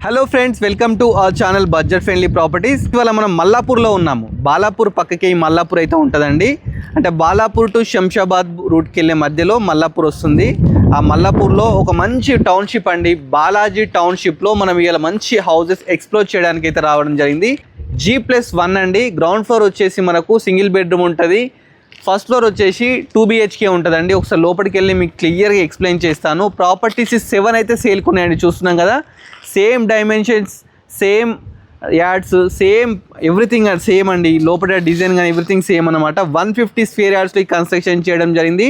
Hello friends, welcome to our channel budget friendly properties. ఇవాళ మనం మల్లాపూర్లో ఉన్నాము. బాలాపూర్ పక్కకి మల్లాపూర్ అయితే ఉంటుందండి. అంటే బాలాపూర్ టు శంషాబాద్ రూట్కి వెళ్ళే మధ్యలో మల్లాపూర్ వస్తుంది. ఆ మల్లాపూర్లో ఒక మంచి టౌన్షిప్ అండి, బాలాజీ టౌన్షిప్లో మనం ఇవాళ మంచి హౌసెస్ ఎక్స్ప్లోర్ చేయడానికి అయితే రావడం జరిగింది. G+1 అండి. గ్రౌండ్ ఫ్లోర్ వచ్చేసి మనకు సింగిల్ బెడ్రూమ్ ఉంటుంది. ఫస్ట్ ఫ్లోర్ వచ్చేసి 2 BHK ఉంటుందండి. ఒకసారి లోపలికి వెళ్ళి మీకు క్లియర్గా ఎక్స్ప్లెయిన్ చేస్తాను. ప్రాపర్టీస్ 7 అయితే సేల్కున్నాయండి, చూస్తున్నాం కదా. Same dimensions, same yards, same everything same అండి. లోపల డిజైన్ కానీ ఎవ్రీథింగ్ సేమ్ అనమాట. 150 స్క్వేర్ యార్డ్స్లో కన్స్ట్రక్షన్ చేయడం జరిగింది.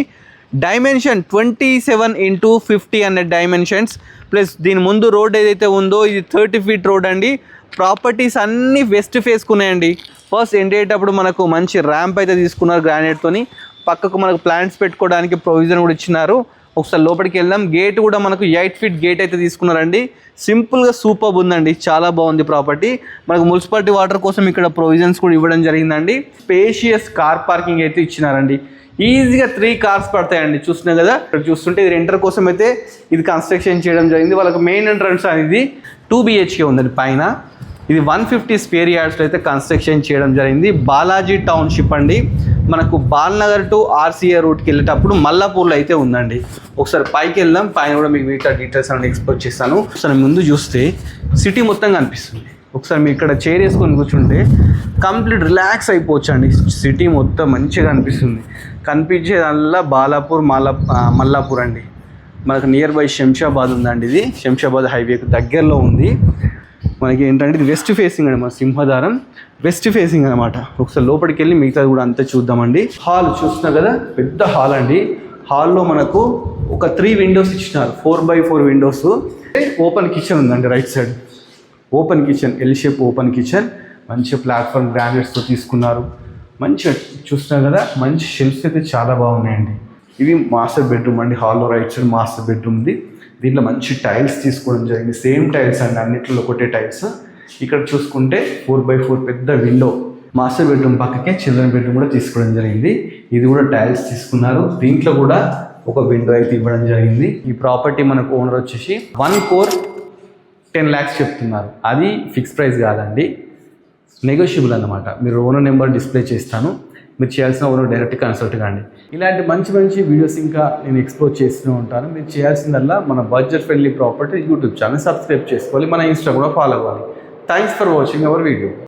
డైమెన్షన్ 27x50 అనే డైమెన్షన్స్, ప్లస్ దీని ముందు రోడ్ ఏదైతే ఉందో ఇది 30 feet రోడ్ అండి. ప్రాపర్టీస్ అన్నీ వెస్ట్ ఫేస్కున్నాయండి. ఫస్ట్ ఎంటర్ అయ్యేటప్పుడు మనకు మంచి ర్యాంప్ అయితే తీసుకున్నారు గ్రానైట్తోని. పక్కకు మనకు ప్లాంట్స్ పెట్టుకోవడానికి ప్రొవిజన్ కూడా ఇచ్చినారు. ఒకసారి లోపలికి వెళ్దాం. గేట్ కూడా మనకు 8 feet గేట్ అయితే తీసుకున్నారండి. సింపుల్గా సూపర్ ఉందండి, చాలా బాగుంది ప్రాపర్టీ. మనకు మున్సిపాలిటీ వాటర్ కోసం ఇక్కడ ప్రొవిజన్స్ కూడా ఇవ్వడం జరిగిందండి. స్పేషియస్ కార్ పార్కింగ్ అయితే ఇచ్చినారండి. ఈజీగా 3 cars పడతాయండి. చూస్తున్నాం కదా, ఇక్కడ చూస్తుంటే ఇది రెంటర్ కోసం అయితే ఇది కన్స్ట్రక్షన్ చేయడం జరిగింది. వాళ్ళకి మెయిన్ ఎంట్రన్స్ అనేది 2 BHK ఉందండి పైన. ఇది 150 స్క్వేర్ యార్డ్స్లో అయితే కన్స్ట్రక్షన్ చేయడం జరిగింది. బాలాజీ టౌన్షిప్ అండి. మనకు బాల్నగర్ టు RCA రూట్కి వెళ్ళేటప్పుడు మల్లాపూర్లో అయితే ఉందండి. ఒకసారి పైకి వెళ్దాం, పైన కూడా మీకు మిగతా డీటెయిల్స్ అన్ని ఎక్స్ప్లోర్ చేస్తాను. ఒకసారి ముందు చూస్తే సిటీ మొత్తం కనిపిస్తుంది. ఒకసారి మీరు ఇక్కడ చైర్ వేసుకొని కూర్చుంటే కంప్లీట్ రిలాక్స్ అయిపోవచ్చు అండి. సిటీ మొత్తం మంచిగా కనిపిస్తుంది. కనిపించేదల్లా బాలాపూర్ మల్లాపూర్ అండి. మనకు నియర్ బై శంషాబాద్ ఉందండి. ఇది శంషాబాద్ హైవేకి దగ్గరలో ఉంది. మనకి ఏంటంటే ఇది వెస్ట్ ఫేసింగ్ అండి. మన సింహదారం వెస్ట్ ఫేసింగ్ అనమాట. ఒకసారి లోపలికి వెళ్ళి మిగతాది కూడా అంతా చూద్దామండి. హాల్ చూస్తున్నారు కదా, పెద్ద హాల్ అండి. హాల్లో మనకు ఒక 3 windows ఇచ్చినారు, 4x4 windows. ఓపెన్ కిచెన్ ఉందండి right side. Open kitchen, L shape open kitchen. మంచి ప్లాట్ఫామ్ గ్రానైట్స్తో తీసుకున్నారు. మంచిగా చూస్తున్నారు కదా, మంచి షెల్ఫ్స్ అయితే చాలా బాగున్నాయండి. ఇది మాస్టర్ బెడ్రూమ్ అండి. హాల్లో రైట్ సైడ్ మాస్టర్ బెడ్రూమ్ ఉంది. దీంట్లో మంచి టైల్స్ తీసుకోవడం జరిగింది. సేమ్ టైల్స్ అండి, అన్నింటిలో ఒకటే టైల్స్. ఇక్కడ చూసుకుంటే 4x4 పెద్ద విండో. మాస్టర్ బెడ్రూమ్ పక్కకే చిల్డ్రన్ బెడ్రూమ్ కూడా తీసుకోవడం జరిగింది. ఇది కూడా టైల్స్ తీసుకున్నారు. దీంట్లో కూడా ఒక విండో అయితే ఇవ్వడం జరిగింది. ఈ ప్రాపర్టీ మనకు ఓనర్ వచ్చేసి 1 crore 10 lakhs చెప్తున్నారు. అది ఫిక్స్ ప్రైస్ కాదండి, నెగోషియబుల్ అన్నమాట. మీరు ఓనర్ నెంబర్ డిస్ప్లే చేస్తాను, మీరు చేయాల్సిన ఓనర్ డైరెక్ట్ కన్సల్ట్ కాండి. ఇలాంటి మంచి మంచి వీడియోస్ ఇంకా నేను ఎక్స్ప్లోర్ చేస్తూ ఉంటాను. మీరు చేయాల్సిందల్లా మన budget friendly property YouTube channel subscribe చేసుకోవాలి, మన ఇన్స్టా కూడా ఫాలో అవ్వాలి. Thanks for watching our video.